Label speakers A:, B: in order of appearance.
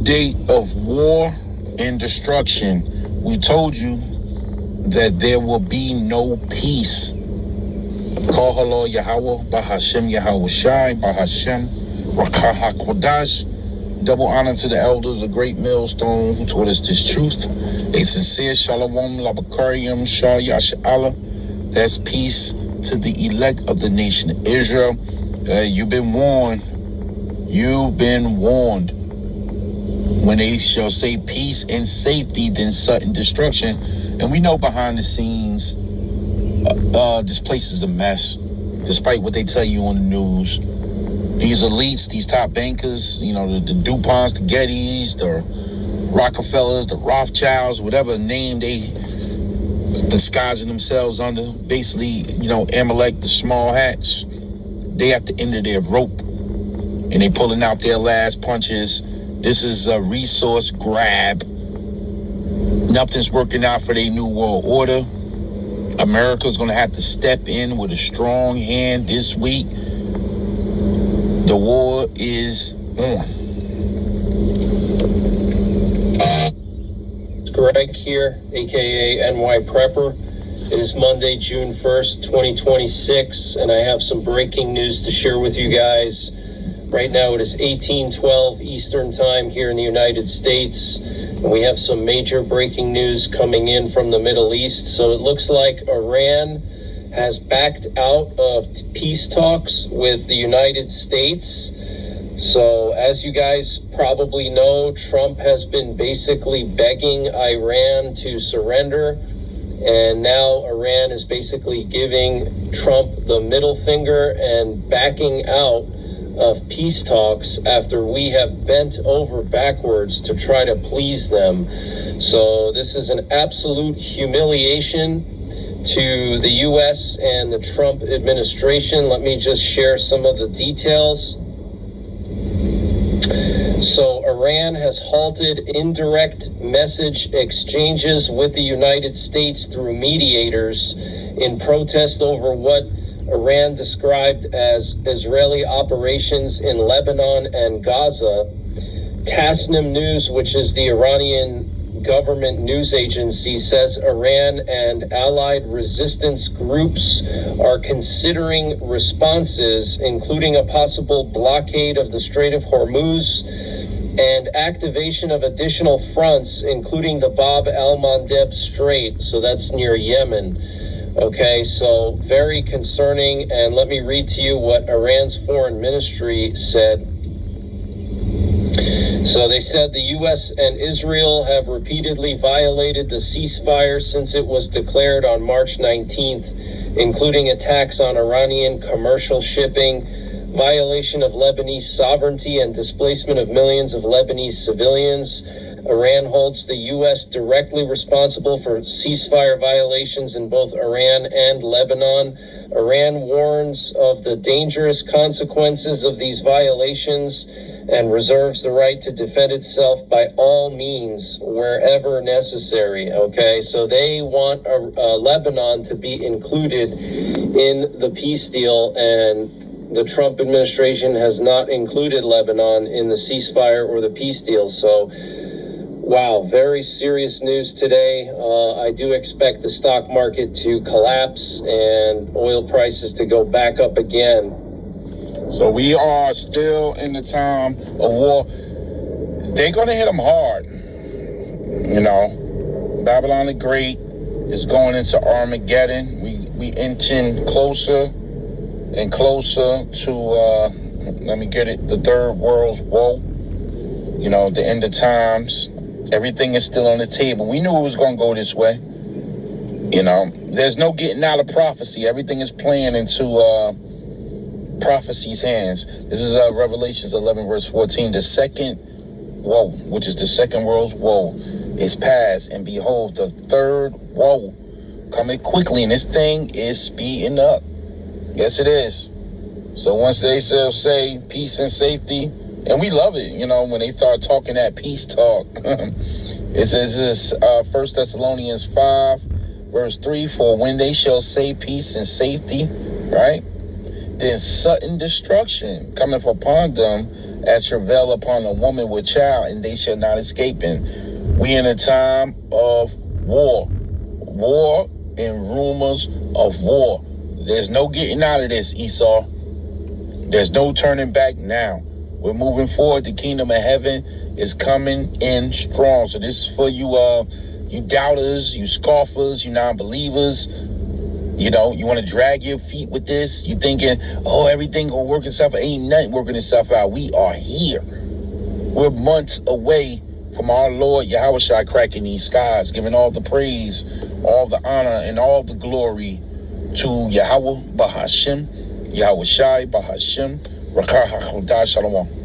A: state of war and destruction. We told you that there will be no peace. Call Halo Yahweh, Bahashem Yahweh Shai, Bahashem Rakah HaKodash. Double honor to the elders, a great millstone who taught us this truth. A sincere Shalom, Labakariam, Shah Yasha'Allah. That's peace to the elect of the nation of Israel. You've been warned. You've been warned. When they shall say peace and safety, then sudden destruction. And we know behind the scenes, this place is a mess, despite what they tell you on the news. These elites, these top bankers, you know, the DuPonts, the Gettys, the Rockefellers, the Rothschilds, whatever name they disguising themselves under, basically, you know, Amalek, the small hats, they at the end of their rope, and they pulling out their last punches. This is a resource grab. Nothing's working out for their new world order. America's going to have to step in with a strong hand this week. The war is on.
B: It's Greg here, aka NY Prepper. It is Monday, June 1st, 2026, and I have some breaking news to share with you guys. Right now it is 18:12 Eastern Time here in the United States, and we have some major breaking news coming in from the Middle East. So it looks like Iran has backed out of peace talks with the United States. So as you guys probably know, Trump has been basically begging Iran to surrender, and now Iran is basically giving Trump the middle finger and backing out of peace talks after we have bent over backwards to try to please them. So this is an absolute humiliation to the U.S. and the Trump administration. Let me just share some of the details. So Iran has halted indirect message exchanges with the United States through mediators in protest over what Iran described as Israeli operations in Lebanon and Gaza. Tasnim News, which is the Iranian government news agency, says Iran and allied resistance groups are considering responses, including a possible blockade of the Strait of Hormuz and activation of additional fronts, including the Bab al-Mandeb Strait. So that's near Yemen. Okay, so very concerning. And let me read to you what Iran's foreign ministry said. So they said the U.S. and Israel have repeatedly violated the ceasefire since it was declared on March 19th, including attacks on Iranian commercial shipping, violation of Lebanese sovereignty, and displacement of millions of Lebanese civilians. Iran holds the U.S. directly responsible for ceasefire violations in both Iran and Lebanon. Iran warns of the dangerous consequences of these violations and reserves the right to defend itself by all means wherever necessary. Okay, so they want Lebanon to be included in the peace deal, and the Trump administration has not included Lebanon in the ceasefire or the peace deal. So wow, very serious news today. I do expect the stock market to collapse and oil prices to go back up again.
A: So we are still in the time of war. They're going to hit them hard. You know, Babylon the Great is going into Armageddon. We inching closer and closer to, the third world's woe. You know, the end of times. Everything is still on the table. We knew it was going to go this way. You know, there's no getting out of prophecy. Everything is playing into prophecy's hands. This is Revelations 11, verse 14. The second woe, which is the second world's woe, is past. And behold, the third woe coming quickly. And this thing is speeding up. Yes, it is. So once they say peace and safety, and we love it, you know, when they start talking that peace talk. It says this, 1 Thessalonians 5, verse 3, for when they shall say peace and safety, right, then sudden destruction cometh upon them as travail upon a woman with child, and they shall not escape. And we in a time of war and rumors of war. There's no getting out of this, Esau. There's no turning back now. We're moving forward. The kingdom of heaven is coming in strong. So this is for you, you doubters, you scoffers, you non-believers. You know, you want to drag your feet with this. You thinking, oh, everything gonna work itself out. Ain't nothing working itself out. We are here. We're months away from our Lord Yahushua cracking these skies, giving all the praise, all the honor, and all the glory to Yahweh Bahashim, Yahushua Bahashim, Rakah HaChodah Shalom.